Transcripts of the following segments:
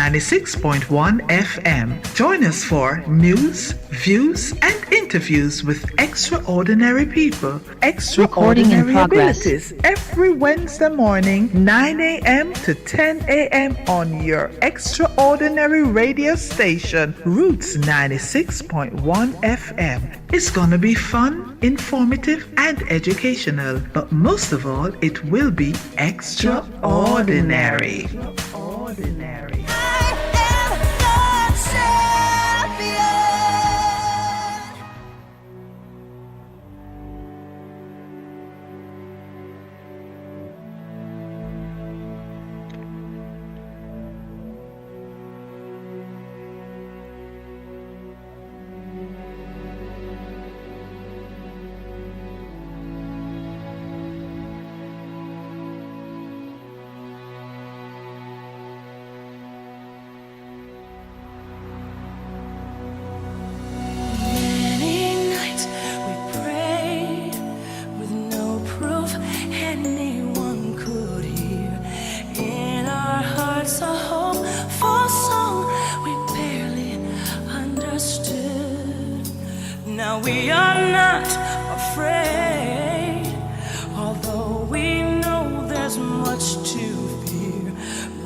96.1 FM. Join us for news, views, and interviews with extraordinary people, Recording in extraordinary progress. abilities. Every Wednesday morning, 9 a.m. to 10 a.m. on your extraordinary radio station, Roots 96.1 FM. It's gonna be fun, informative, and educational, but most of all, it will be extraordinary. Extraordinary. We are not afraid, although we know there's much to fear.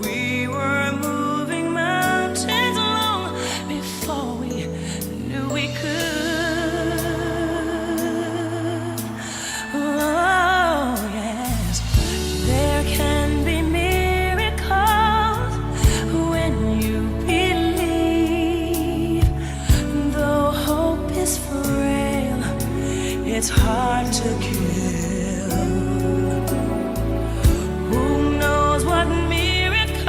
We were moving mountains long before we knew we could. Oh, yes, there can be miracles when you believe, though hope is free. It's hard to kill. Who knows what miracles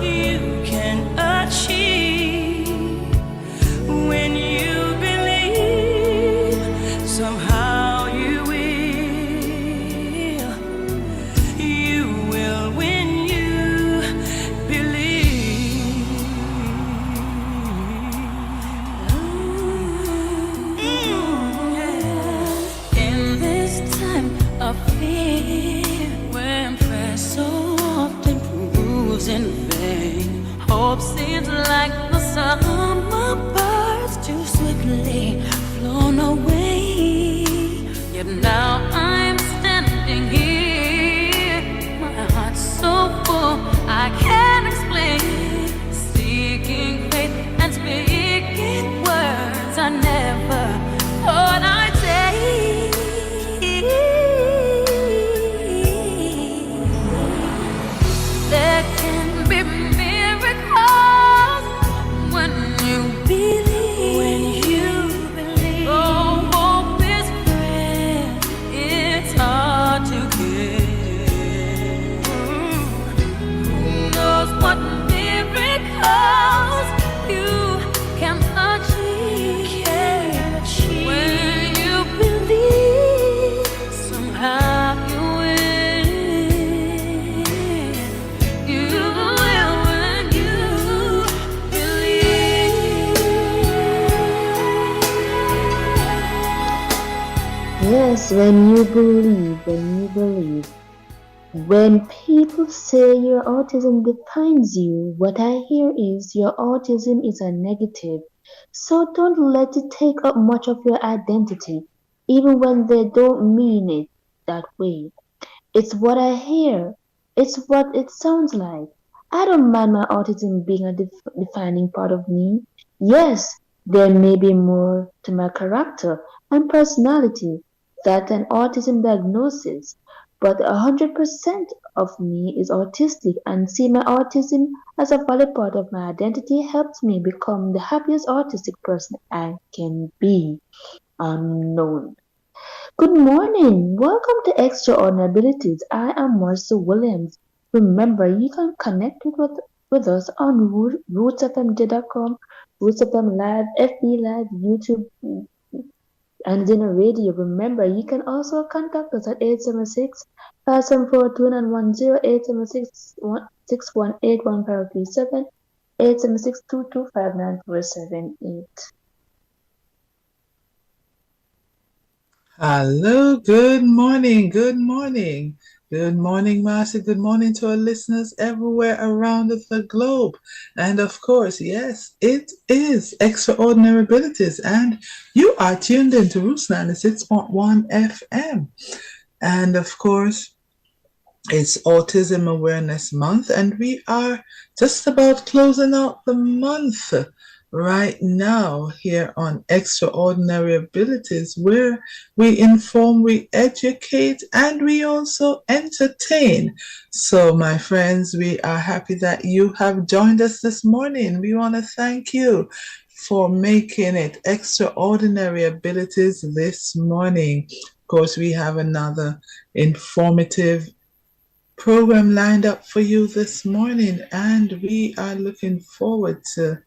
you can achieve when you believe? Somehow you will. You will when you believe. Of fear, when prayer so often proves in vain, hope seems like the summer birds too swiftly flown away. Yet now I'm standing here, my heart's so full I can't explain, seeking faith and speaking words I never thought I'd say. There can be miracles when you believe. When you believe. Oh, hope is free. It's hard to get. Who knows what miracles you can achieve? When you believe, somehow you will. You will when you believe. Yes, when you believe, when you believe. When people say your autism defines you, what I hear is your autism is a negative. So don't let it take up much of your identity, even when they don't mean it that way. It's what I hear. It's what it sounds like. I don't mind my autism being a defining part of me. Yes, there may be more to my character and personality than an autism diagnosis, but 100% of me is autistic, and see my autism as a valid part of my identity helps me become the happiest autistic person I can be. Unknown. Good morning. Welcome to Extraordinary Abilities. I am Marcia Williams. Remember, you can connect with us on rootsfmj.com, RootsFM Live, FB Live, YouTube, and then radio. Remember, you can also contact us at 876-574-2910, 876-618-1537, 876-225-9478. Hello, good morning, good morning. Good morning, Marcy. Good morning to our listeners everywhere around the globe. And of course, yes, it is Extraordinary Abilities. And you are tuned in to Roots 96.1 FM. And of course, it's Autism Awareness Month, and we are just about closing out the month right now here on Extraordinary Abilities, where we inform, we educate, and we also entertain. So, my friends, we are happy that you have joined us this morning. We want to thank you for making it Extraordinary Abilities this morning. Of course, we have another informative program lined up for you this morning, and we are looking forward to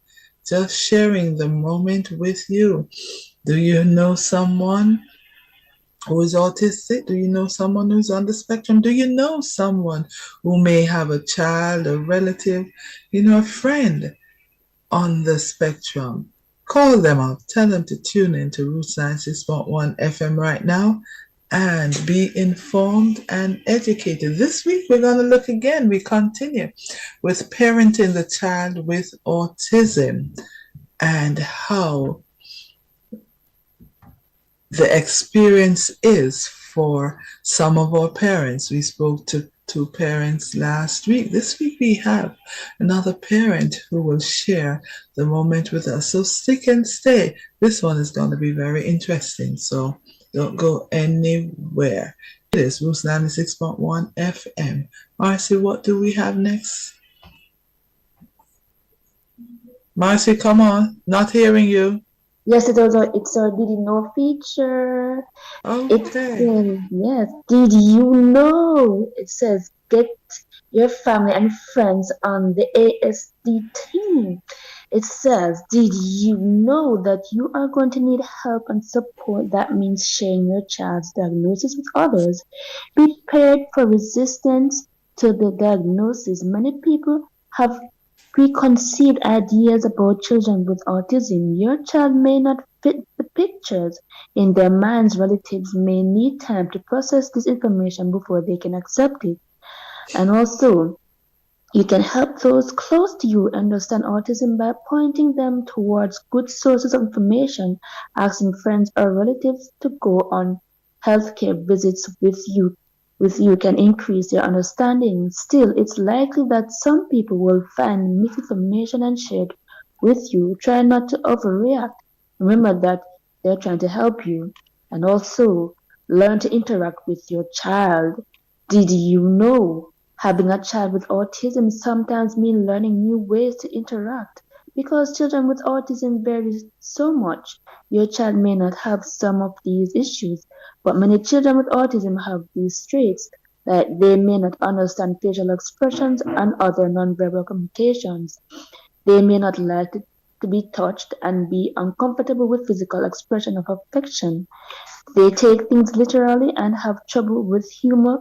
just sharing the moment with you. Do you know someone who is autistic? Do you know someone who's on the spectrum? Do you know someone who may have a child, a relative, a friend on the spectrum? Call them up. Tell them to tune in to Roots 96.1 FM right now and be informed and educated. This week we're going to look again. We continue with parenting the child with autism and how the experience is for some of our parents. We spoke to two parents last week. This week we have another parent who will share the moment with us. So stick and stay. This one is going to be very interesting. So don't go anywhere. It is Roots 96.1 FM. Marcy, what do we have next? Marcy, come on. Not hearing you. Yes, it's our Did You Know feature. Okay. It says, yes, did you know? It says, get your family and friends on the ASD team. It says, did you know that you are going to need help and support? That means sharing your child's diagnosis with others. Be prepared for resistance to the diagnosis. Many people have preconceived ideas about children with autism. Your child may not fit the pictures in their minds. Relatives may need time to process this information before they can accept it. And also, you can help those close to you understand autism by pointing them towards good sources of information, asking friends or relatives to go on healthcare visits with you can increase their understanding. Still, it's likely that some people will find misinformation and share it with you. Try not to overreact. Remember that they're trying to help you. And also, learn to interact with your child. Did you know having a child with autism sometimes means learning new ways to interact? Because children with autism vary so much. Your child may not have some of these issues, but many children with autism have these traits, that they may not understand facial expressions and other nonverbal communications. They may not like to be touched and be uncomfortable with physical expression of affection. They take things literally and have trouble with humor,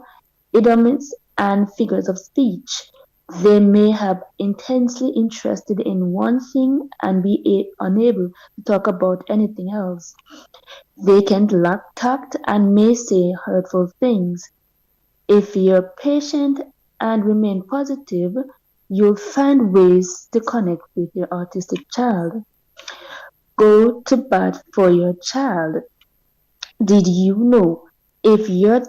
idioms, and figures of speech. They may have intensely interested in one thing and be unable to talk about anything else. They can lack tact and may say hurtful things. If you're patient and remain positive, you'll find ways to connect with your autistic child. Go to bat for your child. Did you know if you're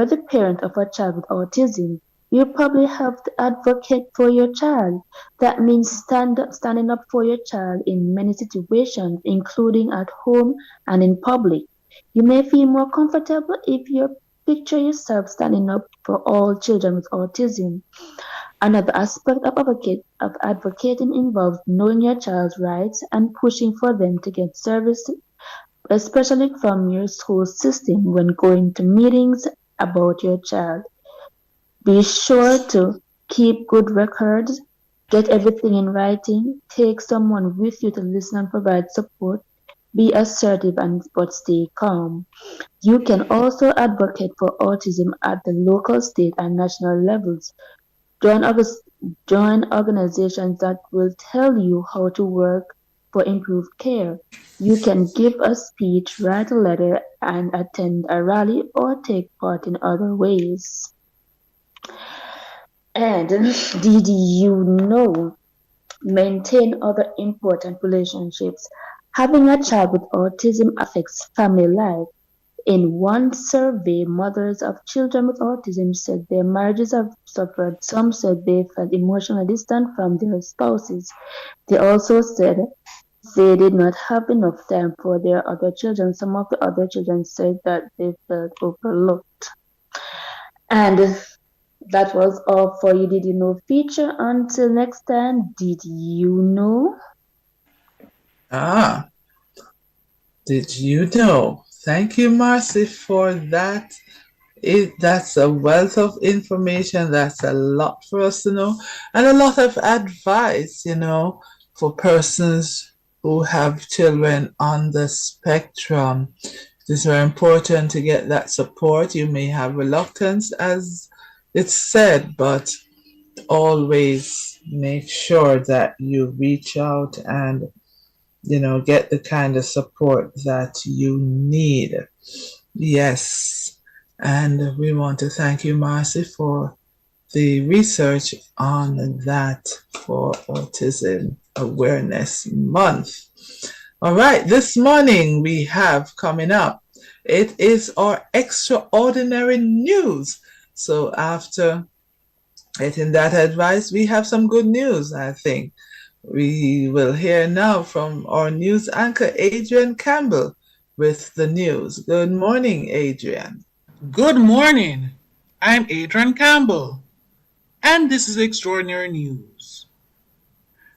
the parent of a child with autism, you probably have to advocate for your child. That means standing up for your child in many situations, including at home and in public. You may feel more comfortable if you picture yourself standing up for all children with autism. Another aspect of advocating involves knowing your child's rights and pushing for them to get services, especially from your school system when going to meetings about your child. Be sure to keep good records, get everything in writing, take someone with you to listen and provide support. Be assertive but stay calm. You can also advocate for autism at the local, state, and national levels. Join, join organizations that will tell you how to work for improved care. You can give a speech, write a letter, and attend a rally or take part in other ways. And did you know maintain other important relationships? Having a child with autism affects family life. In one survey, mothers of children with autism said their marriages have suffered. Some said they felt emotionally distant from their spouses. They also said they did not have enough time for their other children. Some of the other children said that they felt overlooked. And that was all for you. Did you know feature? Until next time, did you know? Ah, did you know? Thank you, Marcy, for that. That's a wealth of information. That's a lot for us to know, and a lot of advice, for persons who have children on the spectrum. It is very important to get that support. You may have reluctance, as it's said, but always make sure that you reach out and get the kind of support that you need. Yes. And we want to thank you, Marcy, for the research on that for Autism Awareness Month. All right, this morning we have coming up, it is our extraordinary news. So after getting that advice, we have some good news, I think. We will hear now from our news anchor, Adrian Campbell, with the news. Good morning, Adrian. Good morning. I'm Adrian Campbell, and this is Extraordinary News.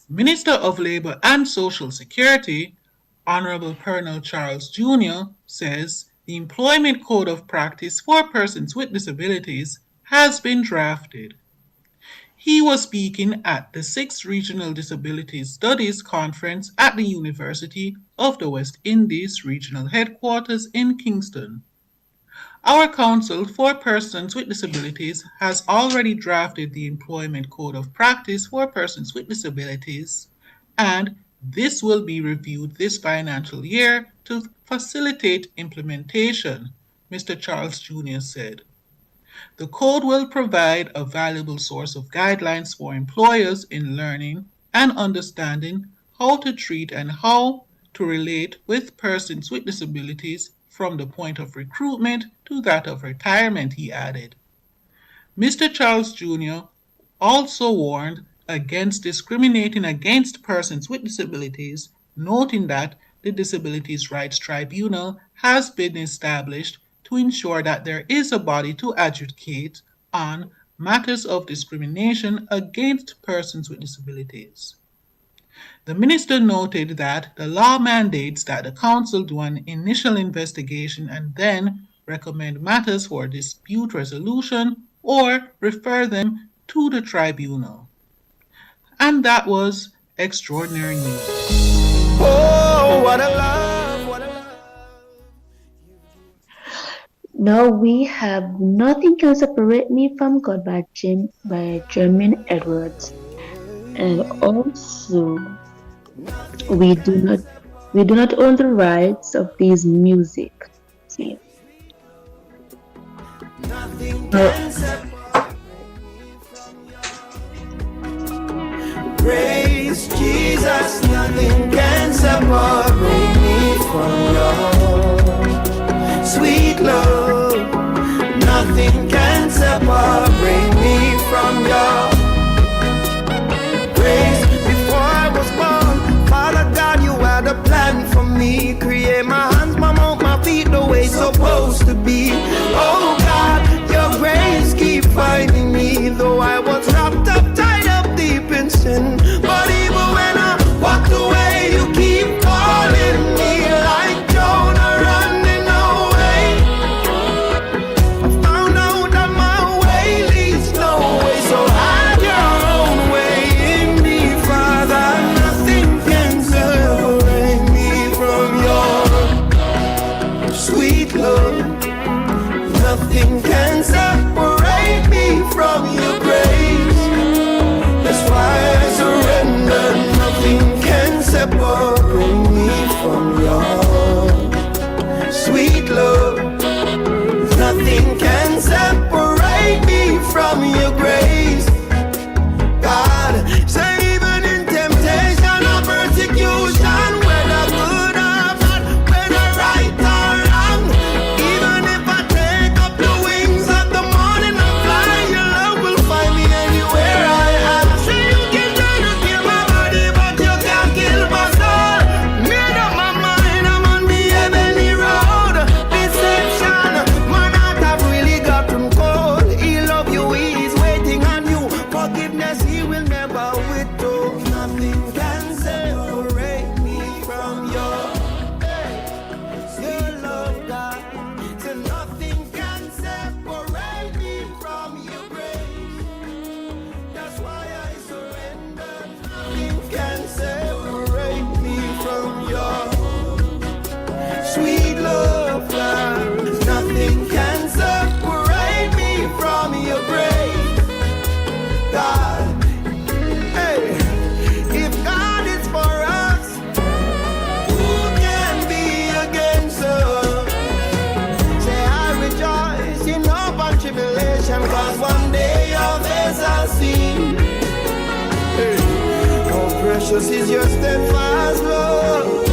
Minister of Labor and Social Security, Honorable Pernell Charles Jr., says the Employment Code of Practice for Persons with Disabilities has been drafted. He was speaking at the 6th Regional Disability Studies Conference at the University of the West Indies Regional Headquarters in Kingston. Our Council for Persons with Disabilities has already drafted the Employment Code of Practice for Persons with Disabilities, and this will be reviewed this financial year to facilitate implementation, Mr. Charles Jr. said. The code will provide a valuable source of guidelines for employers in learning and understanding how to treat and how to relate with persons with disabilities from the point of recruitment to that of retirement, he added. Mr. Charles Jr. also warned against discriminating against persons with disabilities, noting that the Disabilities Rights Tribunal has been established to ensure that there is a body to advocate on matters of discrimination against persons with disabilities. The minister noted that the law mandates that the council do an initial investigation and then recommend matters for dispute resolution or refer them to the tribunal. And that was Extraordinary News. Oh, what a love, what a love. Now we have Nothing Can Separate Me from God by Jermaine Edwards. And also we do not own the rights of these music. See. Nothing can separate me from your grace, Jesus. Nothing can separate me from your sweet love. Nothing can separate me from your grace. Before I was born, Father God, you had a plan for me. Create my hands, my mouth, my feet the way it's supposed to be. Oh God, your grace keep finding me. Though I was wrapped up, tied up deep in sin, but even when I walked away, you keep calling me like Jonah running away. I found out that my way leads no way, so I nothing can separate me from your love, God. So nothing can separate me from your grace. That's why I surrender. Nothing can separate me from your sweet love, God. Nothing can separate me from your grace, God. Hey, if God is for us, who can be against us? Say I rejoice in hope and tribulation, cause one day your face I'll see. Hey, how precious is your steadfast love.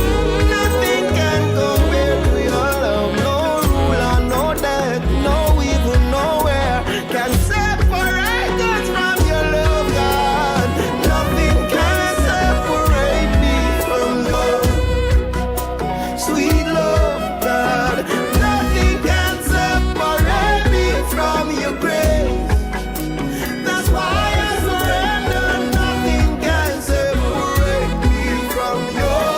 Nothing can compare to your love. No ruler, no death, no evil, nowhere can separate us from your love, God. Nothing can separate me from your sweet love, God. Nothing can separate me from your grace. That's why I surrender. Nothing can separate me from your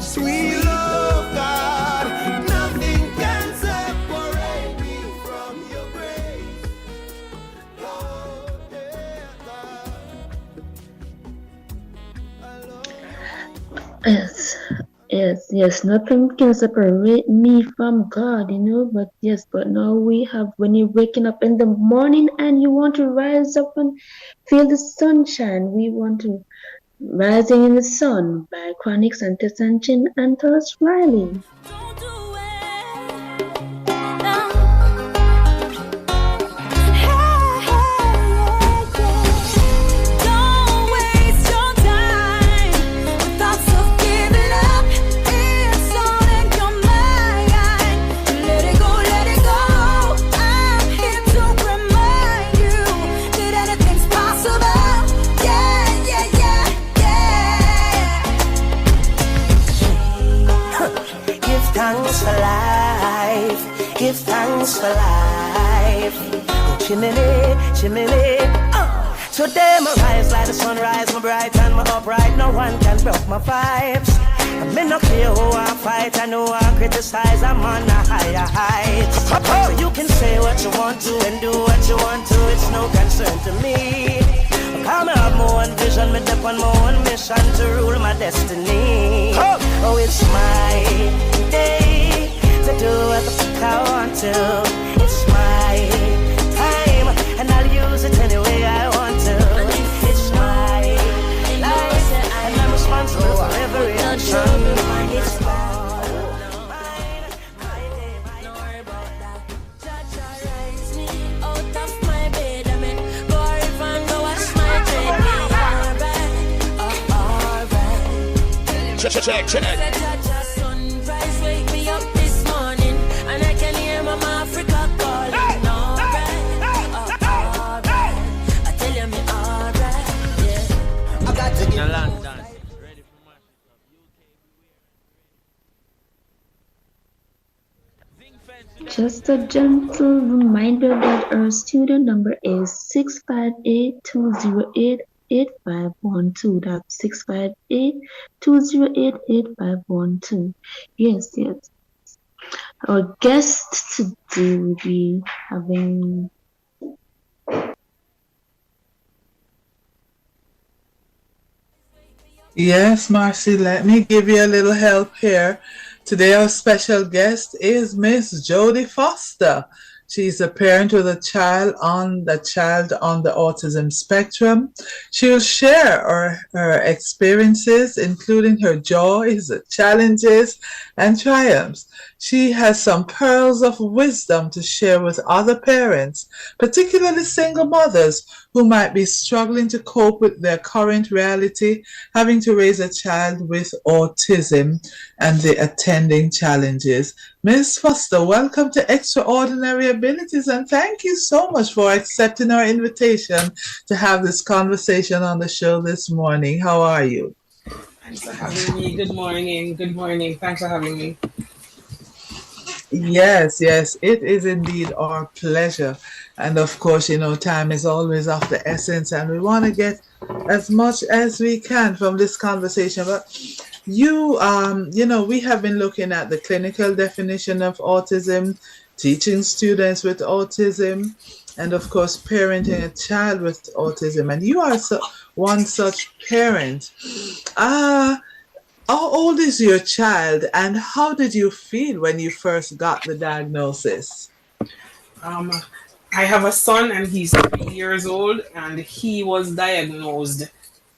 sweet love, God. Nothing can separate me from your grace. Lord, yeah, God. I love Yes. Nothing can separate me from God, But yes, but now we have when you're waking up in the morning and you want to rise up and feel the sunshine. We want to Rising in the Sun by Chronix and Tessanjin and Taurus Riley. Don't do it. No. Don't waste your time with thoughts of giving up. It's all in your mind. Let it go, let it go. I'm here to remind you that anything's possible. Yeah. Give thanks for life. Give thanks for life. Oh, chimney. Today my rise like the sunrise, my bright and my upright. No one can broke my vibes. I may not care who I fight, I know I criticize. I'm on a higher height. So you can say what you want to and do what you want to. It's no concern to me. I'm have my own vision, me dip on my own mission to rule my destiny. Oh, it's my day to do what the fuck I want to. It's my time, and I'll use it any way I want to. It's my life, and I'm responsible for every action. It's Check. Sunrise wake me up this morning, and I can hear Mama Africa calling. Alright. I tell you me alright. Yeah. I got to get London. Just a gentle reminder that our student number is 658-208-8512. That's 658-208-8512. Yes. Our guest today will be having Yes, Marcy, let me give you a little help here. Today, our special guest is Miss Jodie Foster. She's a parent with a child on the autism spectrum. She'll share her experiences, including her joys, challenges, and triumphs. She has some pearls of wisdom to share with other parents, particularly single mothers who might be struggling to cope with their current reality, having to raise a child with autism and the attending challenges. Ms. Foster, welcome to Extraordinary Abilities, and thank you so much for accepting our invitation to have this conversation on the show this morning. How are you? Thanks for having me. Good morning. Thanks for having me. Yes, it is indeed our pleasure. And of course, time is always of the essence, and we want to get as much as we can from this conversation. But we have been looking at the clinical definition of autism, teaching students with autism, and of course, parenting a child with autism. And you are one such parent. How old is your child, and how did you feel when you first got the diagnosis? Um, I have a son and he's 3 years old, and he was diagnosed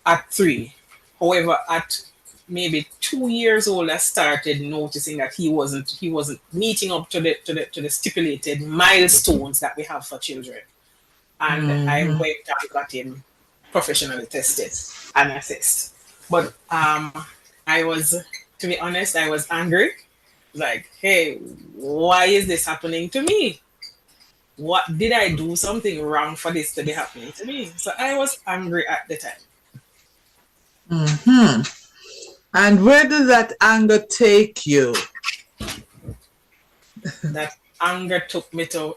at 3. However, at maybe 2 years old, I started noticing that he wasn't meeting up to the stipulated milestones that we have for children. And I Mm-hmm. went and got him professionally tested and assessed. But I was, to be honest, I was angry. Like, hey, why is this happening to me? What did I do something wrong for this to be happening to me? So I was angry at the time. Mm-hmm. And where did that anger take you? That anger took me to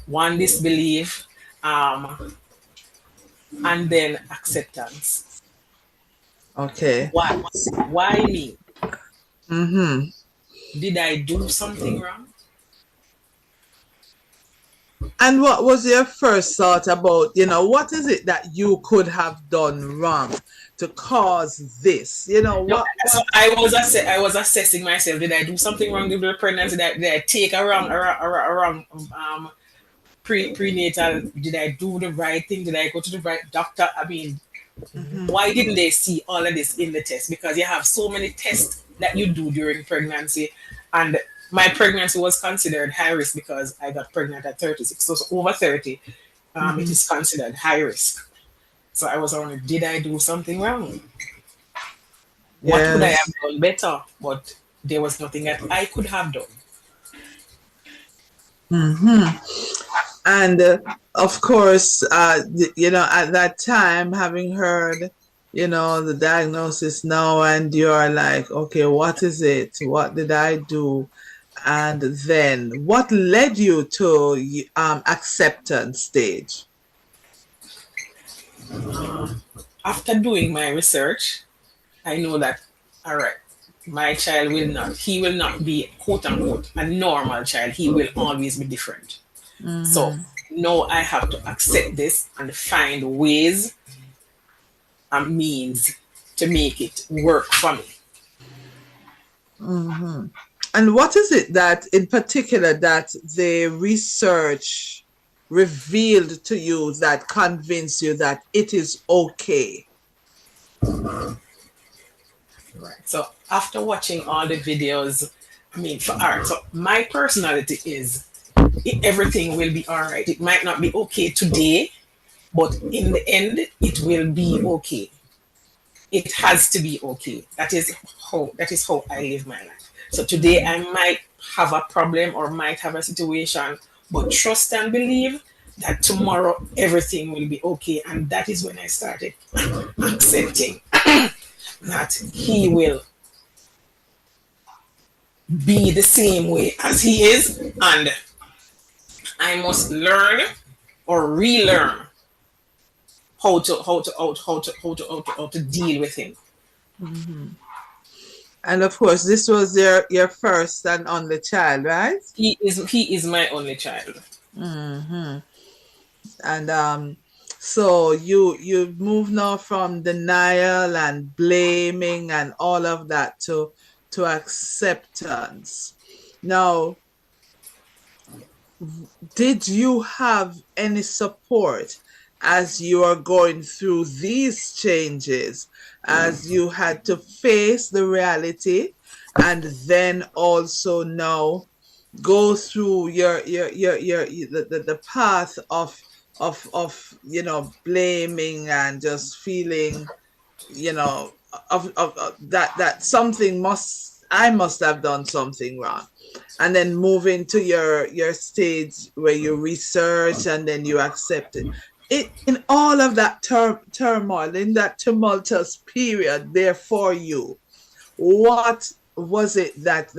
one disbelief, and then acceptance. Okay. Why? Why me? Mm-hmm. Did I do something wrong? And what was your first thought about, what is it that you could have done wrong to cause this? No, so I was assessing myself. Did I do something wrong with the pregnancy? Did I take a wrong prenatal? Did I do the right thing? Did I go to the right doctor? I mean, Mm-hmm. why didn't they see all of this in the test? Because you have so many tests that you do during pregnancy, and my pregnancy was considered high risk because I got pregnant at 36. So over 30, it is considered high risk. So I was wondering, did I do something wrong? What could I have Yes. done better? But there was nothing that I could have done. Mm-hmm. And of course, at that time, having heard, the diagnosis now, and you're like, okay, what is it? What did I do? And then what led you to acceptance stage? After doing my research, I know that, all right, my child he will not be quote unquote a normal child. He will always be different. So Mm-hmm. now I have to accept this and find ways and means to make it work for me. Mm-hmm. And what is it that, in particular, that the research revealed to you that convinced you that it is okay? Right. So after watching all the videos, I mean, for art, so my personality is everything will be all right. It might not be okay today, but in the end, it will be okay. It has to be okay. That is how I live my life. So today I might have a problem or might have a situation, but trust and believe that tomorrow everything will be okay. And that is when I started accepting that he will be the same way as he is, and I must learn or relearn how to deal with him. And of course, this was your first and only child, right? He is my only child. Mm-hmm. And so you move now from denial and blaming and all of that to acceptance. Now, did you have any support as you are going through these changes, as you had to face the reality and then also now go through the path of blaming and just feeling of that I must have done something wrong, and then moving to your stage where you research and then you accept it in all of that turmoil, in that tumultuous period there for you. What was it that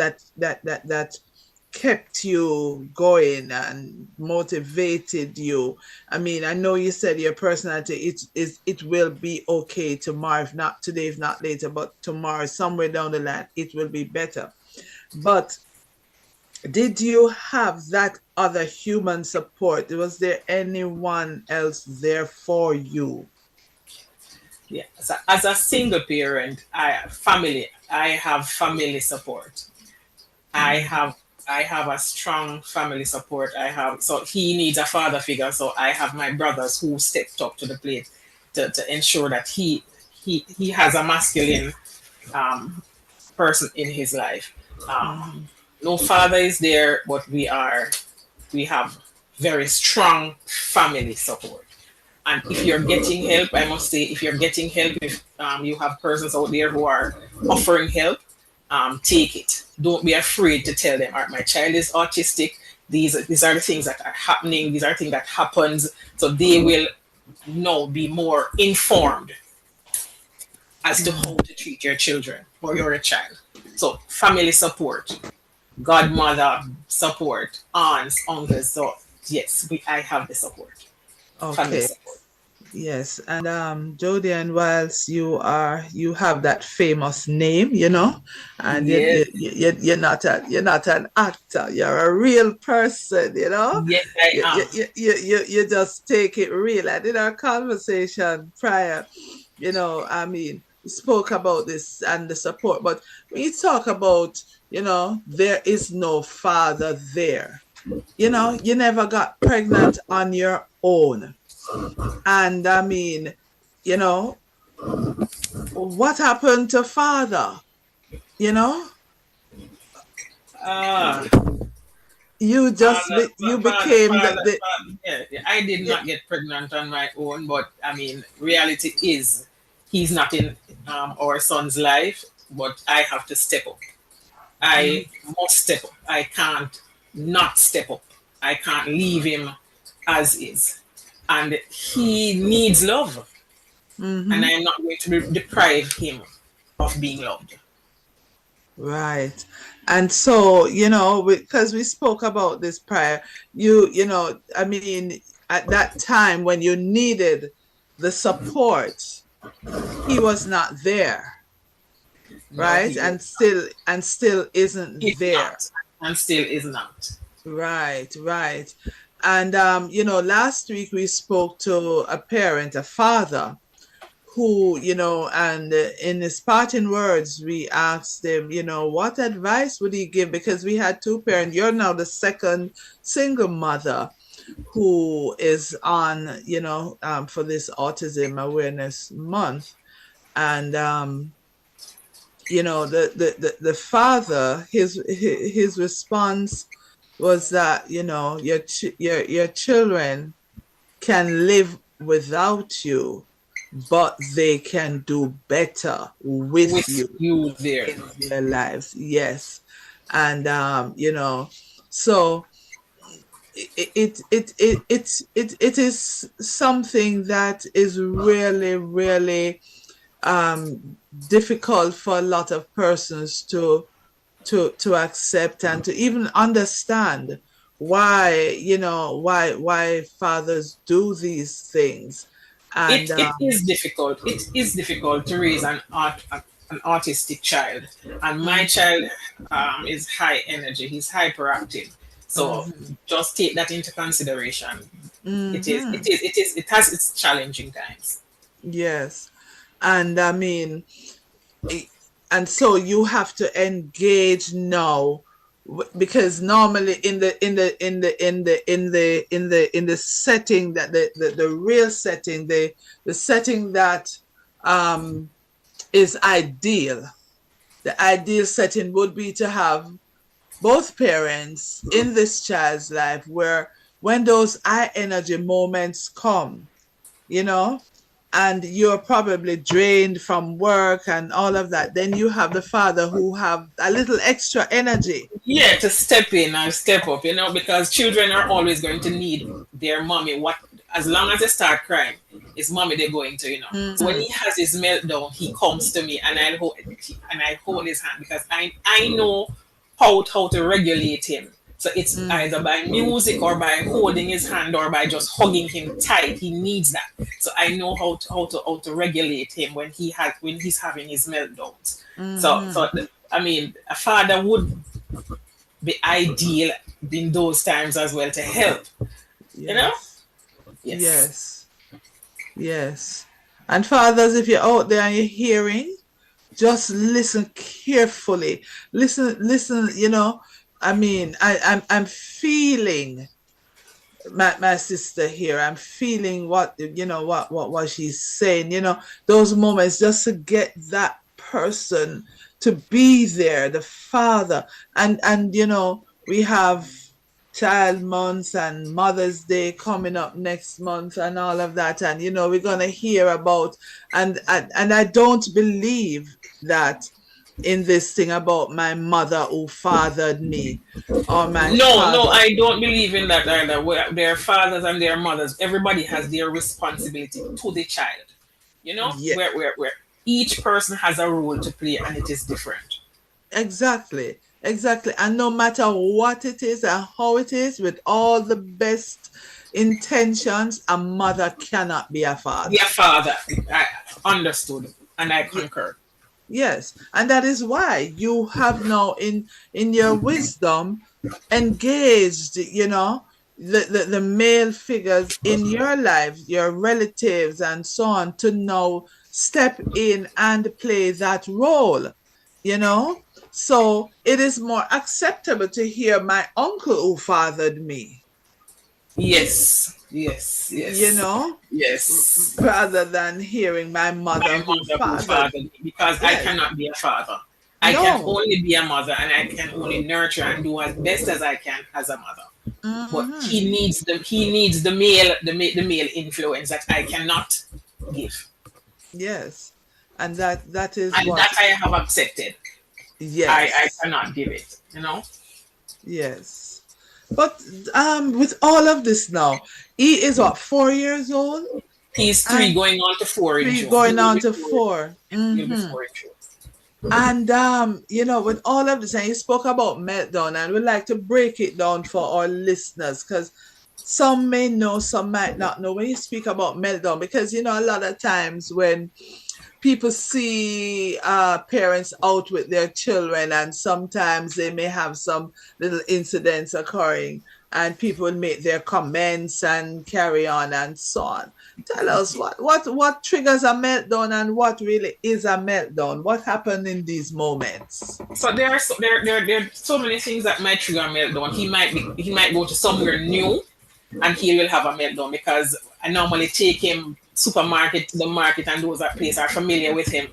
kept you going and motivated you? I mean, I know you said your personality it will be okay tomorrow, if not today, if not later, but tomorrow, somewhere down the line, it will be better. But did you have that other human support? Was there anyone else there for you? Yeah, as a single parent, I have family support. I have I have a strong family support. So he needs a father figure. So I have my brothers who stepped up to the plate to ensure that he has a masculine um, person in his life. No father is there, but we have very strong family support. And if you're getting help, I must say, if you're getting help, if you have persons out there who are offering help, take it. Don't be afraid to tell them, "All right, my child is autistic. These are the things that are happening. These are things that happens." So they will now be more informed as to how to treat your children or your child. So family support, godmother support, aunts, uncles. So yes, I have the support. Family Okay. support. Yes, and Jody, and whilst you have that famous name, and Yes, you're not an actor, you're a real person, yes, I am. you just take it real. And in our conversation prior, I mean, we spoke about this and the support, but when you talk about, there is no father there, you never got pregnant on your own. And I mean, you know, what happened to father? You know, Ah, you became yeah, yeah. I did yeah, not get pregnant on my own, but I mean, reality is he's not in our son's life, but I have to step up. I must step up. I can't not step up. I can't leave him as is. And he needs love, and mm-hmm, I'm not going to deprive him of being loved. right. And so, because we spoke about this prior, I mean, at that time when you needed the support, he was not there, No, right? And still isn't he's there. not, and still is not. Right, right. And last week we spoke to a parent, a father, who, and in his parting words, we asked him, what advice would he give? Because we had two parents. You're now the second single mother who is on, for this Autism Awareness Month. And the father, his response was that, your children can live without you, but they can do better with With you you there. in their lives. Yes. And so it is something that is really, really difficult for a lot of persons to accept and to even understand why, why fathers do these things. And It is difficult. It is difficult to raise an autistic child, and my mm, child is high energy. He's hyperactive. So mhm, just take that into consideration. mhm, It has its challenging times. yes. And I mean, i- and so you have to engage now, because normally in the setting that the real setting, the setting that um is ideal, the ideal setting would be to have both parents in this child's life, where when those high energy moments come, you know, and you're probably drained from work and all of that, then you have the father who have a little extra energy. Yeah, to step in and step up, because children are always going to need their mommy. What As long as they start crying, it's mommy they're going to. So when Mhm. he has his meltdown, he comes to me and I hold his hand because I know how to regulate him. So it's either by music or by holding his hand or by just hugging him tight. He needs that. So I know how to regulate him when he's having his meltdowns. I mean, a father would be ideal in those times as well to help. You know? Yes. Yes. Yes. And fathers, if you're out there and you're hearing, just listen carefully. Listen, you know. I mean, I'm feeling my sister here. I'm feeling what what she's saying, those moments just to get that person to be there, the father. And we have child months and Mother's Day coming up next month and all of that, and we're gonna hear about and I don't believe that in this thing about my mother who fathered me or my father. No, I don't believe in that either. Their fathers and their mothers, everybody has their responsibility to the child. Yeah. Where each person has a role to play and it is different. Exactly. And no matter what it is and how it is, with all the best intentions, a mother cannot be a father. Be a father. I understood and I concur. Yes, and that is why you have now in your wisdom engaged, the male figures in your life, your relatives and so on, to now step in and play that role, So it is more acceptable to hear my uncle who fathered me. Yes. Yes. Rather than hearing my mother who fathered me. Because I cannot be a father. I can only be a mother, and I can only nurture and do as best as I can as a mother. But he needs the male influence that I cannot give. Yes. And that is and what that I have accepted. Yes. I cannot give it, Yes. But with all of this now, he is what, 4 years old? He's 3 going on to 4 in June. Going on to 4. He'll be 4 in June. And with all of this, and you spoke about meltdown, and we'd like to break it down for our listeners, because some may know, some might not know when you speak about meltdown, because a lot of times when people see parents out with their children, and sometimes they may have some little incidents occurring, and people make their comments and carry on and so on. Tell us what triggers a meltdown and what really is a meltdown. What happened in these moments? So there are so many things that might trigger a meltdown. He might go to somewhere new, and he will have a meltdown, because I normally take him to the market, and those places are familiar with him,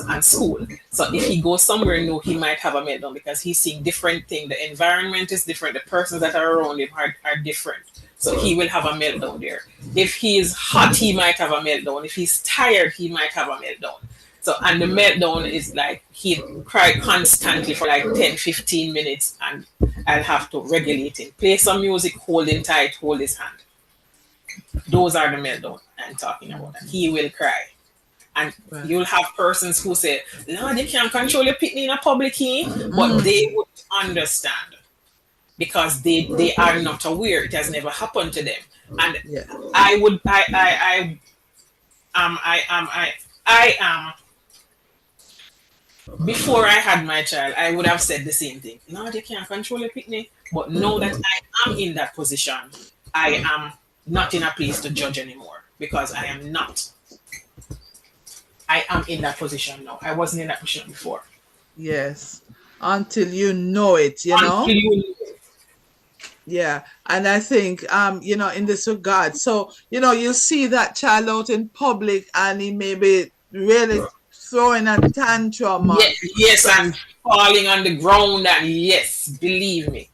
and school. So if he goes somewhere new, he might have a meltdown because he's seeing different things. The environment is different. The persons that are around him are different. So he will have a meltdown there. If he is hot, he might have a meltdown. If he's tired, he might have a meltdown. So, and the meltdown is like he'll cry constantly for like 10-15 minutes, and I'll have to regulate him. Play some music, hold him tight, hold his hand. Those are the meltdown I'm talking about. And he will cry. And you'll have persons who say, no, they can't control your pitney in a public key, but they would understand because they are not aware. It has never happened to them. And I am before I had my child, I would have said the same thing. No, they can't control your pitney. But now that I am in that position, I am not in a place to judge anymore, because I am not. I am in that position now. I wasn't in that position before. Yes. Until you know it, Until you know it. Yeah. And I think, in this regard, so, you see that child out in public and he may be really throwing a tantrum. Yes, and falling on the ground, and yes, believe me,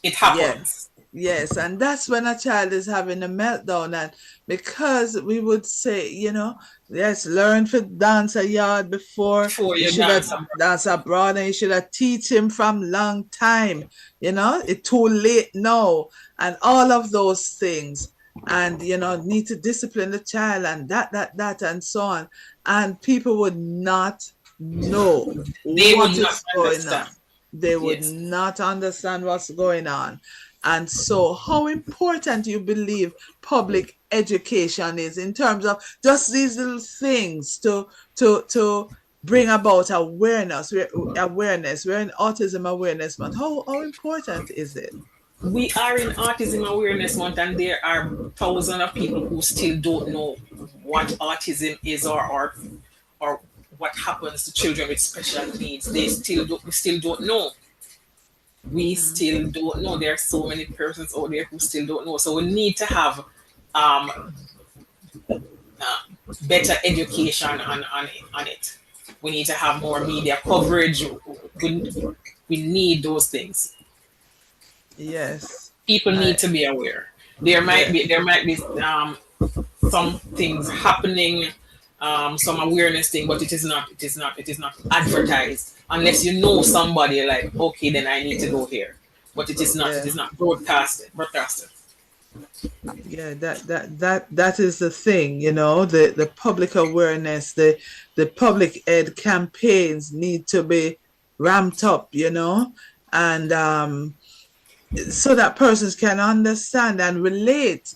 it happens. Yes, and that's when a child is having a meltdown. And because we would say, yes, learn to dance a yard before you should dance abroad, and you should have teach him from long time. It's too late now, and all of those things. And need to discipline the child, and that and so on. And people would not know They what would is not going understand. on. They would Yes. not understand what's going on. And so, how important you believe public education is in terms of just these little things to bring about awareness. Awareness. We're in Autism Awareness Month. How important is it? We are in Autism Awareness Month, and there are thousands of people who still don't know what autism is, or what happens to children with special needs. We still don't know. We still don't know. There are so many persons out there who still don't know. So we need to have um, uh, better education on it. We need to have more media coverage. We, we need those things. Yes. People I, need to be aware. yes. There might be some things happening, some awareness thing, but it is not advertised unless you know somebody like, okay, then I need to go here. But it Yeah. is not broadcasted. Yeah, that is the thing, the public awareness, the public ed campaigns need to be ramped up, and so that persons can understand and relate,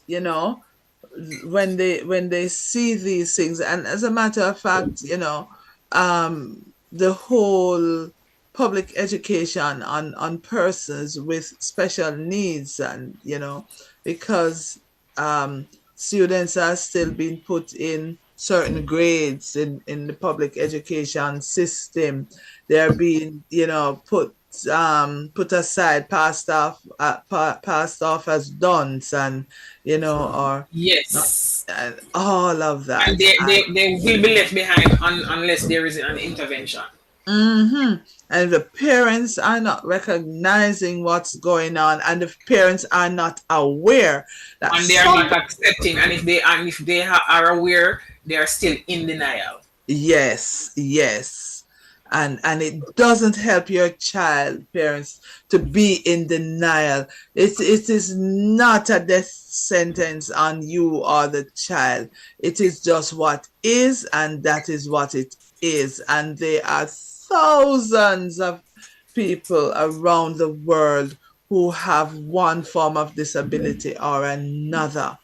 when they see these things. And as a matter of fact, the whole public education on persons with special needs, and because students are still being put in certain grades in the public education system. They're being put aside, passed off as dunce, and or not, Yes. and all of And that. And they will be left behind unless there is an intervention. hmm and the parents are not recognizing what's going on, and the parents are not aware that And they are not something. accepting. And if they are aware, they are still in denial. Yes, yes. And it doesn't help your child, parents, to be in denial. It is not a death sentence on you or the child. It is just what is, and that is what it is. And there are thousands of people around the world who have one form of disability or another.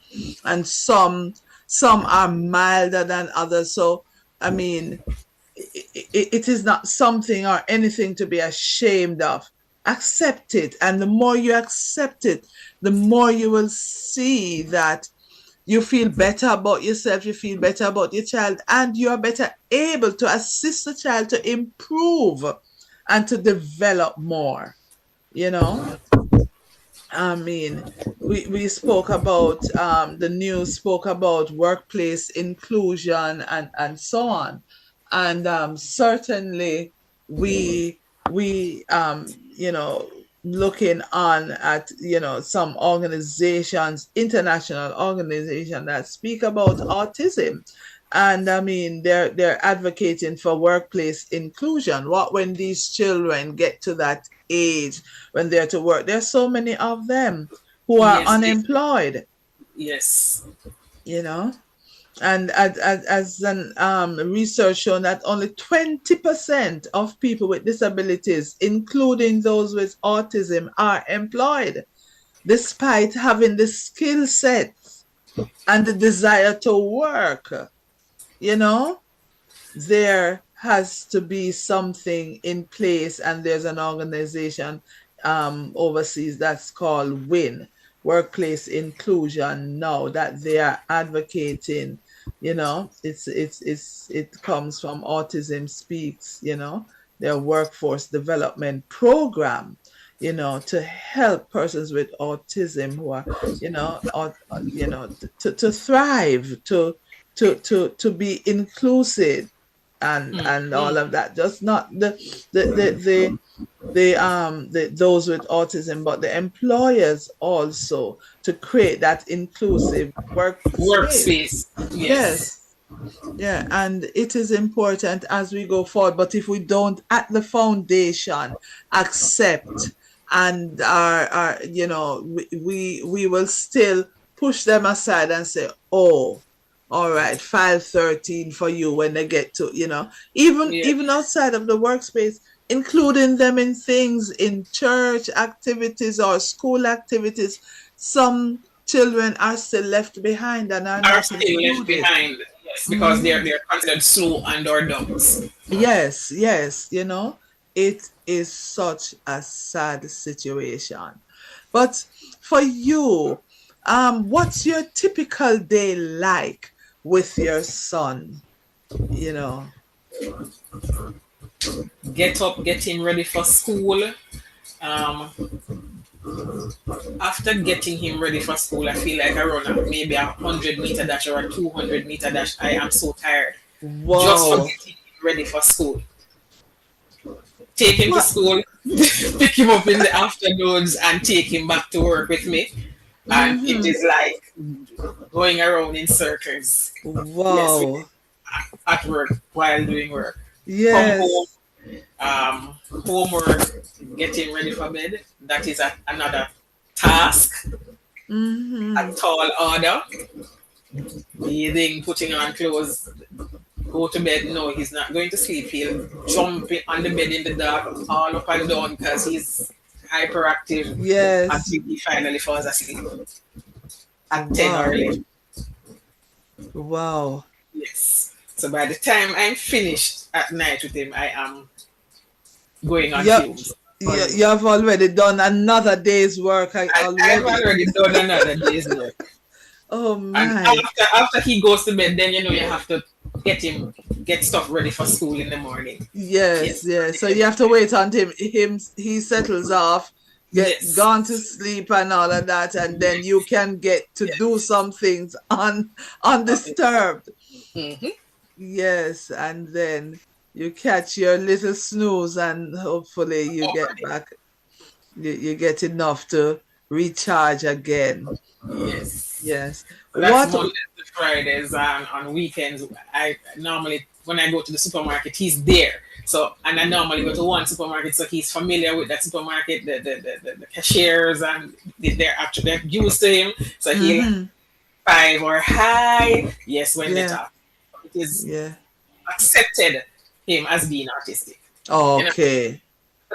And some are milder than others. So I mean, it is not something or anything to be ashamed of. Accept it. And the more you accept it, the more you will see that you feel better about yourself, you feel better about your child, and you are better able to assist the child to improve and to develop more. You know, I mean, we spoke about the news spoke about workplace inclusion and so on, and certainly we looking on at some organizations, international organizations that speak about autism, and I mean they're advocating for workplace inclusion. What when these children get to that age when they're to work? There's so many of them who are Yes, unemployed, yes, you know. And as an research shown that only 20% of people with disabilities, including those with autism, are employed, despite having the skill sets and the desire to work. You know, there has to be something in place, and there's an organization overseas that's called WIN, Workplace Inclusion Now, that they are advocating. It comes from Autism Speaks, their workforce development program, to help persons with autism who are, to thrive, to be inclusive, and all of that. Just not the those with autism, but the employers also, to create that inclusive workspace. workspace. Yes, Yes. Yeah, and it is important as we go forward. But if we don't, at the foundation, accept and we will still push them aside and say, oh, all right, file 13 for you when they get to, even yeah, even outside of the workspace, including them in things in church activities or school activities. Some children are still left behind and are Are not still left included. behind. Yes, because they're considered slow and or dumps. Yes, yes, it is such a sad situation. But for you, what's your typical day like with your son? You know, Get up, get him ready for school. Um, After getting him ready for school, I feel like I run maybe 100 meter dash or a 200 meter dash. I am so tired just for wow. getting him ready for school. Take him to What? school, pick him up in the afternoons, and take him back to work with me. And it is like going around in circles. Yes, Wow. at work while doing work. Come home, Yes. homework, getting ready for bed. That is another task, a tall order. Bathing, putting on clothes, go to bed. No, he's not going to sleep. He'll jump on the bed in the dark, all up and down because he's hyperactive Yes. until he finally falls asleep at 10 or Wow. 11. Wow. Yes. So by the time I'm finished at night with him, I am going on Yep. fumes. You have already done another day's work I've already. already done another day's work. Oh And my. after he goes to bed, then you have to get stuff ready for school in the morning. Yes, Yes. yes. So you have to wait until he settles off, get Yes. gone to sleep and all of that, and then you can get to do some things undisturbed. Mhm. Yes, and then you catch your little snooze, and hopefully you get back. You get enough to recharge again. Yes. Yes. That's What? Mondays to Fridays, and on weekends, I normally, when I go to the supermarket, he's there. So, and I normally go to one supermarket, so he's familiar with that supermarket, the cashiers, and they're used to him. So he'll Mm-hmm. five or hi, yes, when they Yeah. talk. It is Yeah. accepted him as being artistic. You know, Okay.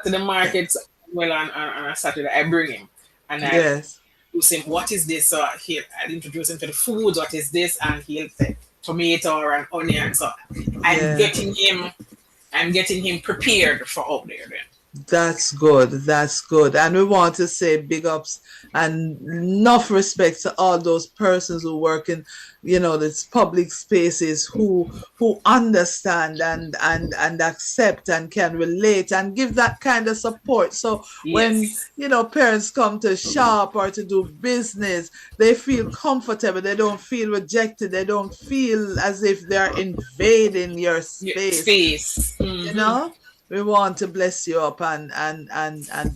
to the market, well, on a Saturday, I bring him and I Yes. introduce him, what is this? So I'll introduce him to the foods, what is this? And he'll say tomato or an onion. So I'm Yeah. getting him, I'm getting him prepared for out there then. That's good. That's good. And we want to say big ups and enough respect to all those persons who work in, these public spaces who understand and accept and can relate and give that kind of support. So when, Yes. parents come to shop or to do business, they feel comfortable. They don't feel rejected. They don't feel as if they're invading your space. Space. you know we want to bless you up and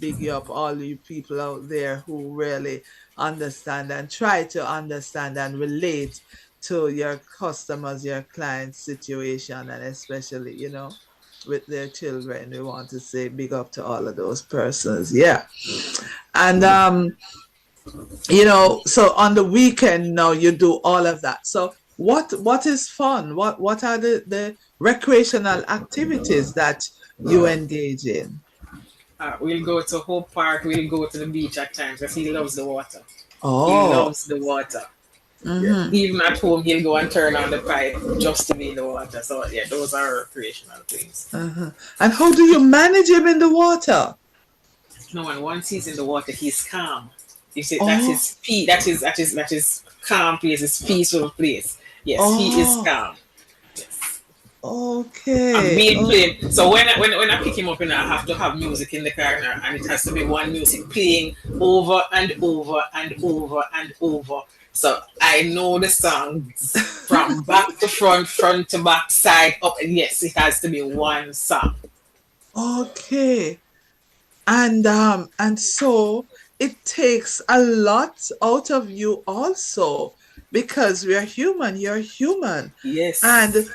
big you up, all you people out there who really understand and try to understand and relate to your customers, your clients situation, and especially with their children. We want to say big up to all of those persons. Yeah. And so on the weekend now you do all of that. So what is fun? What are the recreational activities that you engage in? We'll go to Hope Park, we'll go to the beach at times because he loves the water. He Oh. loves the water. Mm-hmm. Even at home, he'll go and turn on the pipe just to be in the water. So yeah, those are recreational things. Uh-huh. And how do you manage him in the water? No, and once he's in the water, he's calm. You see, that's Oh. his peace. That is calm place. His peaceful place. Yes, he is Oh. calm. Okay. And being Oh. played. So when I pick him up, I have to have music in the car, and it has to be one music playing over and over and over and over. So I know the songs from back to front, front to back, side up, and yes, it has to be one song. Okay. And so it takes a lot out of you also, because we are human, you're human. Yes. And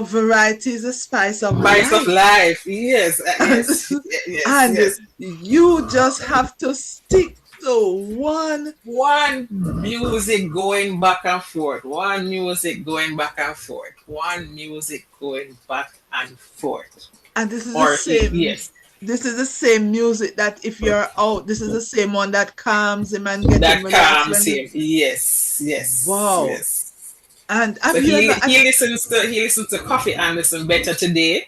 variety is the spice of Spice of life. life. Yes. Yes. Yes. And Yes. you just have to stick to one. One music going back and forth. One music going back and forth. One music going back and forth. And this is the or same. yes, This is the same music that if you're out, this is the same one that calms him and get him that relaxed calms when you. him. Yes, yes, Wow. yes. And So have you ever? he listens to Coffee Anderson better today,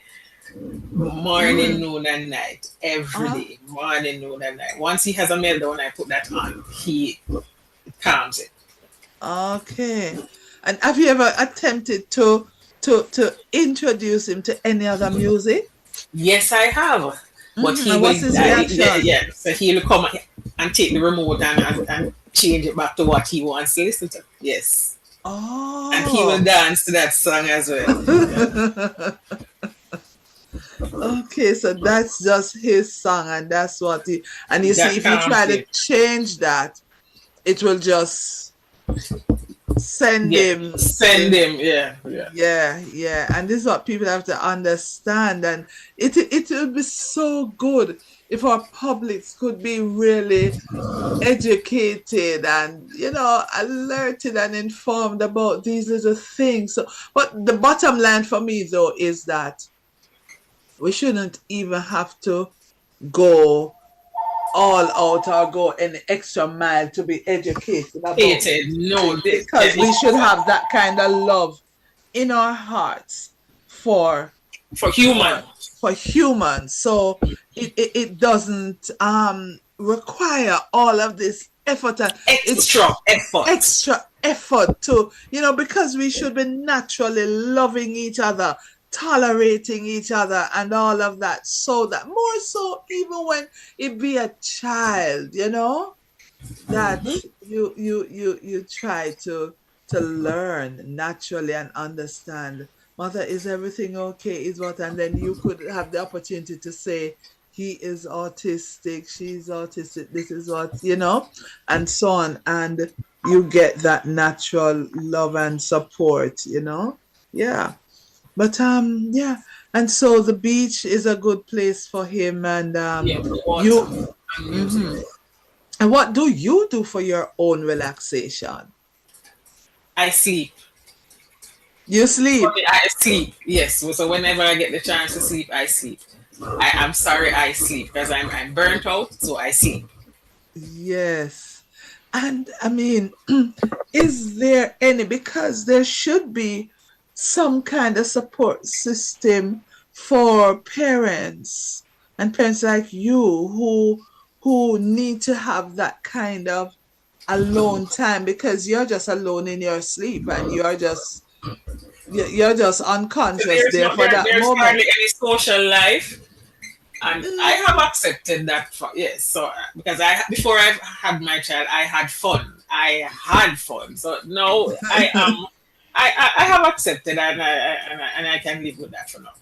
morning, noon, and night, every Uh, day, morning, noon, and night. Once he has a meltdown, I put that on. He calms it. okay. And have you ever attempted to introduce him to any other music? Yes, I have. But he And will, what's his yeah, reaction? yeah. So he'll come and take the remote and change it back to what he wants to listen to. Yes. And he will Oh. dance to that song as well. Okay, so that's just his song, and that's what he. And you see, That if you try calms to him. change that, it will just send Yeah. him. Send him. Yeah. Yeah. Yeah, yeah, and this is what people have to understand, and it would be so good if our publics could be really educated and alerted and informed about these little things. So, but the bottom line for me though is that we shouldn't even have to go all out or go an extra mile to be educated about Hated. these No. things, because we should have that kind of love in our hearts for For human. for humans, so it doesn't require all of this effort, and it's Extra effort. extra effort to because we should be naturally loving each other, tolerating each other, and all of that, so that more so even when it be a child, that you try to learn naturally and understand, mother, is everything okay, is what, and then you could have the opportunity to say, he is autistic, she's autistic, this is what, and so on, and you get that natural love and support, yeah. But yeah, and so the beach is a good place for him, and Yeah. Water you and music. and what do you do for your own relaxation? I sleep. You sleep. I sleep. Yes. So whenever I get the chance to sleep, I sleep. I'm sorry, I sleep because I'm burnt out, so I sleep. Yes. And I mean, is there any, because there should be some kind of support system for parents and parents like you who need to have that kind of alone time, because you're just alone in your sleep and you're just So unconscious there for that there's moment. hardly any social life, and I Mm. have accepted that. Yes, so because I before I had my child, I had fun. I had fun. So now I am. I have accepted, and I can live with that for now.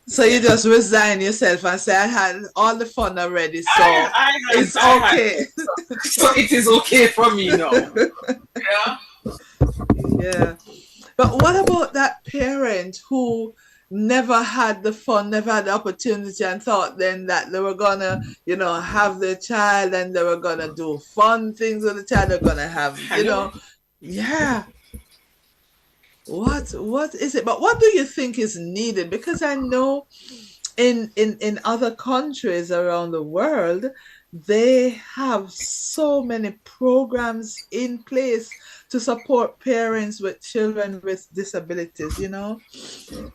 So you just resign yourself and say, I had all the fun already, so it's I had okay. so it is okay for me now. Yeah. Yeah. But what about that parent who never had the fun, never had the opportunity, and thought then that they were gonna, have their child and they were gonna do fun things with the child, they're gonna have, I know. yeah. What is it? But what do you think is needed? Because I know in other countries around the world, they have so many programs in place to support parents with children with disabilities. So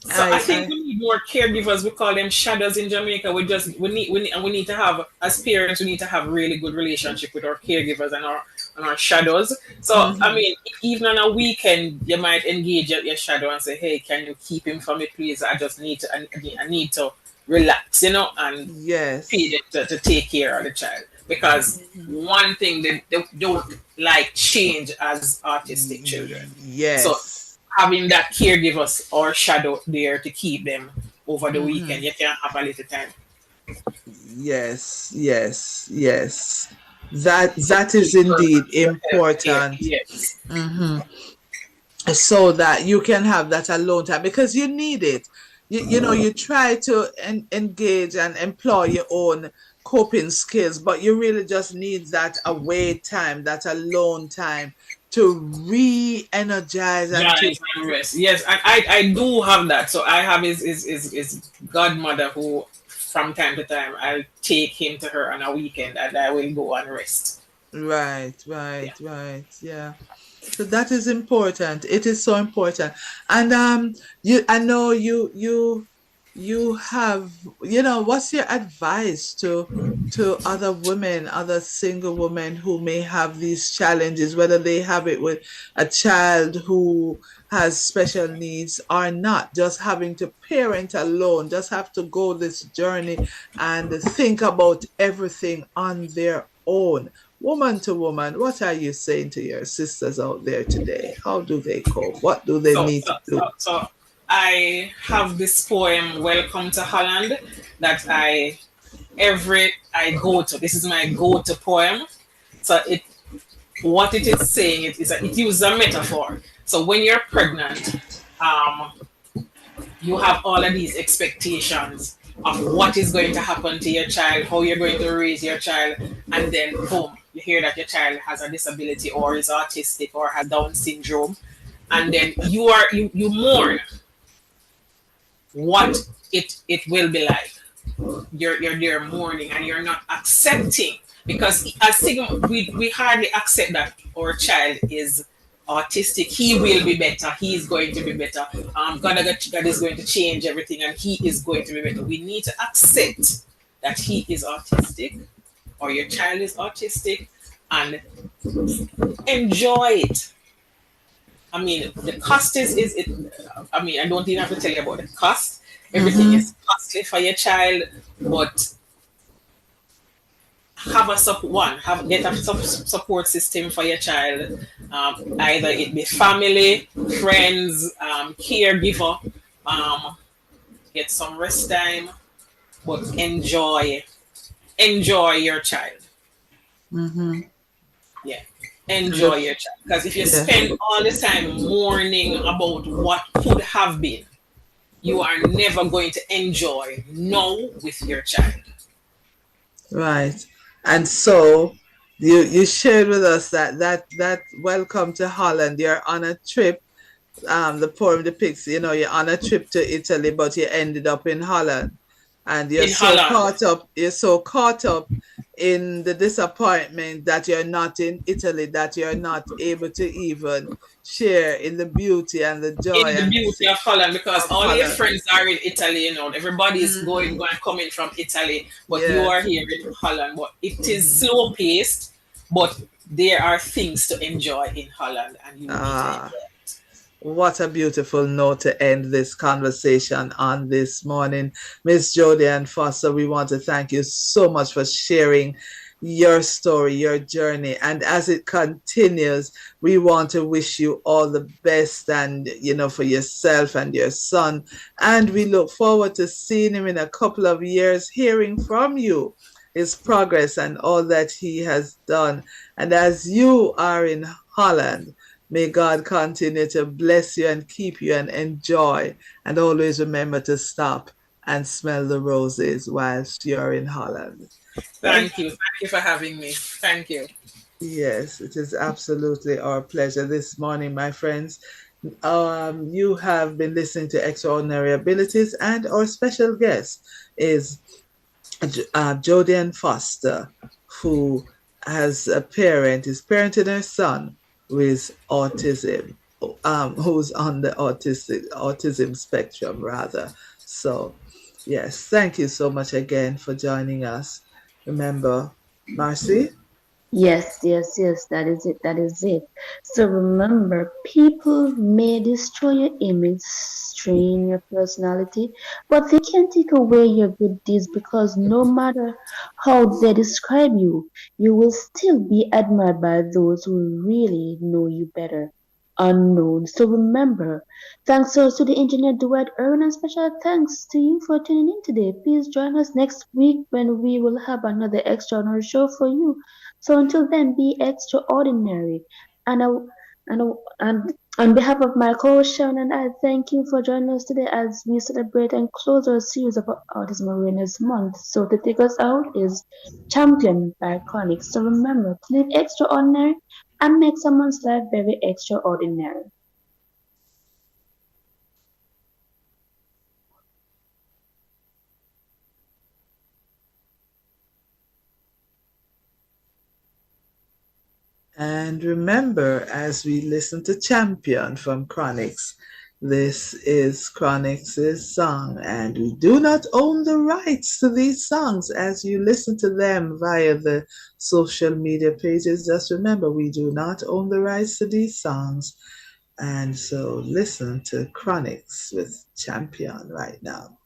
I think I we need more caregivers. We call them shadows in Jamaica. We need to have, as parents, we need to have really good relationship with our caregivers and our shadows. So I Mhm. mean, even on a weekend, you might engage your shadow and say, "Hey, can you keep him for me, please? I just need to I need to relax, and pay Yes. them to take care of the child." Because one thing they don't like change as autistic children. So Yes. having that caregivers or shadow there to keep them over the weekend, Mhm. you can have a little time. Yes. Yes. Yes. That is indeed Yeah, important. yes. Mhm. So that you can have that alone time, because you need it. You try to engage and employ your own coping skills, but you really just need that away time, that alone time, to re-energize and to Giants and rest. Yes, and I do have that. So I have his godmother who from time to time I'll take him to her on a weekend and I will go and rest. right, Yeah. right, right. Yeah. So that is important. It is so important. And you I know you have, what's your advice to other women, other single women who may have these challenges, whether they have it with a child who has special needs or not, just having to parent alone, just have to go this journey and think about everything on their own. Woman to woman, what are you saying to your sisters out there today? How do they cope? What do they So need so to so, do? so I have this poem Welcome to Holland that I go to. This is my go to poem. So what it is saying it uses a metaphor. So when you're pregnant, um, you have all of these expectations of what is going to happen to your child, how you're going to raise your child, and then boom, you hear that your child has a disability or is autistic or has Down syndrome, and then you mourn what it will be like. You're there mourning and you're not accepting because I think we hardly accept that our child is autistic. He will be better. He is going to be better. God is going to change everything and he is going to be better. We need to accept that he is autistic or your child is autistic and enjoy it. I mean, the cost is it. I mean, I don't even have to tell you about the cost. Everything Mm-hmm. is costly for your child, but have a get a support system for your child. Either it be family, friends, caregiver. Um, get some rest time, but enjoy your child. Mm-hmm. Yeah. Enjoy your child. Because if you Yeah. spend all the time mourning about what could have been, you are never going to enjoy now with your child. Right. And so you shared with us that welcome to Holland. You're on a trip. The poem depicts, you're on a trip to Italy, but you ended up in Holland. And In Holland. you're so caught up in the disappointment that you're not in Italy, that you're not able to even share in the beauty and the joy In the and beauty of Holland, because of all your Holland. friends are in Italy, everybody is Hmm. going coming from Italy, but you are Yes. here in Holland. But it is Hmm. slow paced, but there are things to enjoy in Holland, and you need to Ah. enjoy. What a beautiful note to end this conversation on this morning. Miss Jodie Ann Foster, we want to thank you so much for sharing your story, your journey. And as it continues, we want to wish you all the best and, for yourself and your son. And we look forward to seeing him in a couple of years, hearing from you his progress and all that he has done. And as you are in Holland, may God continue to bless you and keep you and enjoy. And always remember to stop and smell the roses whilst you're in Holland. Thank Thank you. Thank you for having me. Thank you. Yes, it is absolutely our pleasure this morning, my friends. You have been listening to Extraordinary Abilities, and our special guest is Jodian Foster, who has is parenting her son with autism, who's on the autism spectrum, rather. So, yes, thank you so much again for joining us. Remember, Marcy? Yes, yes, yes, that is it, that is it. So remember, people may destroy your image, strain your personality, but they can't take away your good deeds because no matter how they describe you will still be admired by those who really know you better. Unknown. So remember, thanks also to the engineer Dwight Irwin and special thanks to you for tuning in today. Please join us next week when we will have another extraordinary show for you. So until then, be extraordinary. And I, and on behalf of my co-host Sharon and I, thank you for joining us today as we celebrate and close our series of Autism Awareness Month. So to take us out is Champion by Chronic. So remember to live extraordinary and make someone's life very extraordinary. And remember, as we listen to Champion from Chronix, this is Chronix's song, and we do not own the rights to these songs as you listen to them via the social media pages. Just remember, we do not own the rights to these songs. And so listen to Chronix with Champion right now.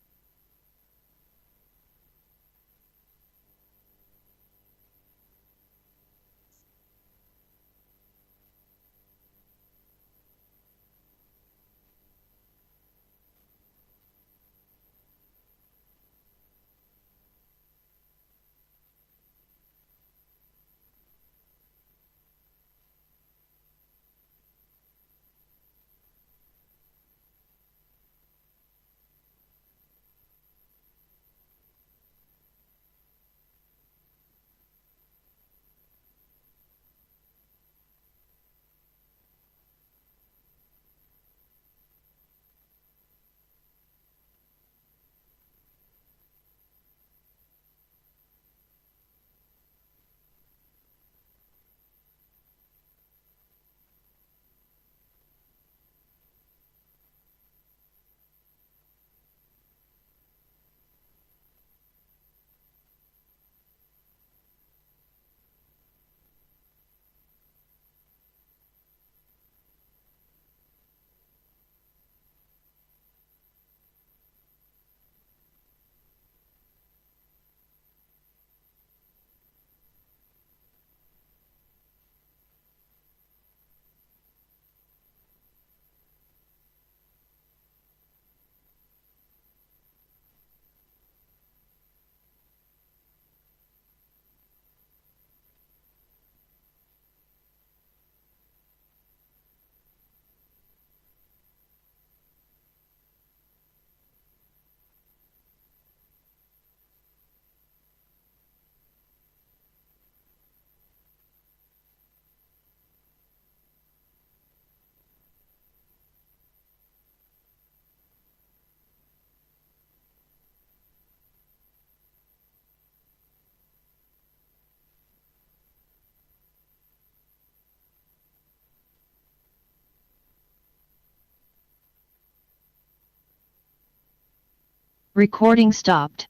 Recording stopped.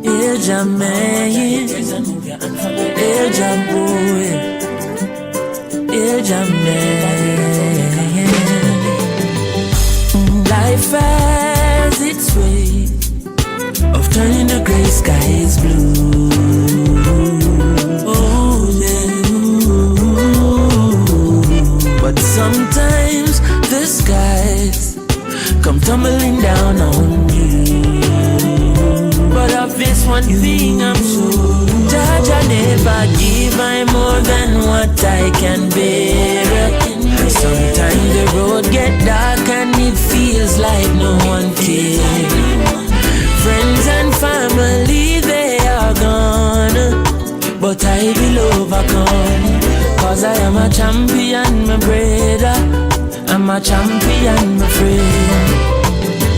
Eja man, Eja boy, Eja man. Life has its way of turning the gray skies blue. Oh yeah. But sometimes the skies come tumbling down on you. But of this one thing I'm sure, Jaja never give I more than what I can bear. And sometimes the road get dark and it feels like no one cares. Friends and family, they are gone, but I will overcome, cause I am a champion, my brother. I'm a champion, my friend.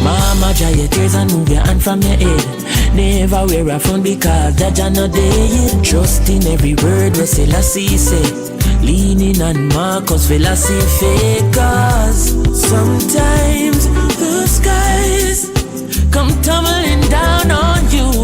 Mama, dry your tears and move your hand from your head. Never wear a phone because Jaja no day. Trust in every word we Selassie say. Leaning on Marcus philosophy. Cause sometimes the skies come tumbling down on you.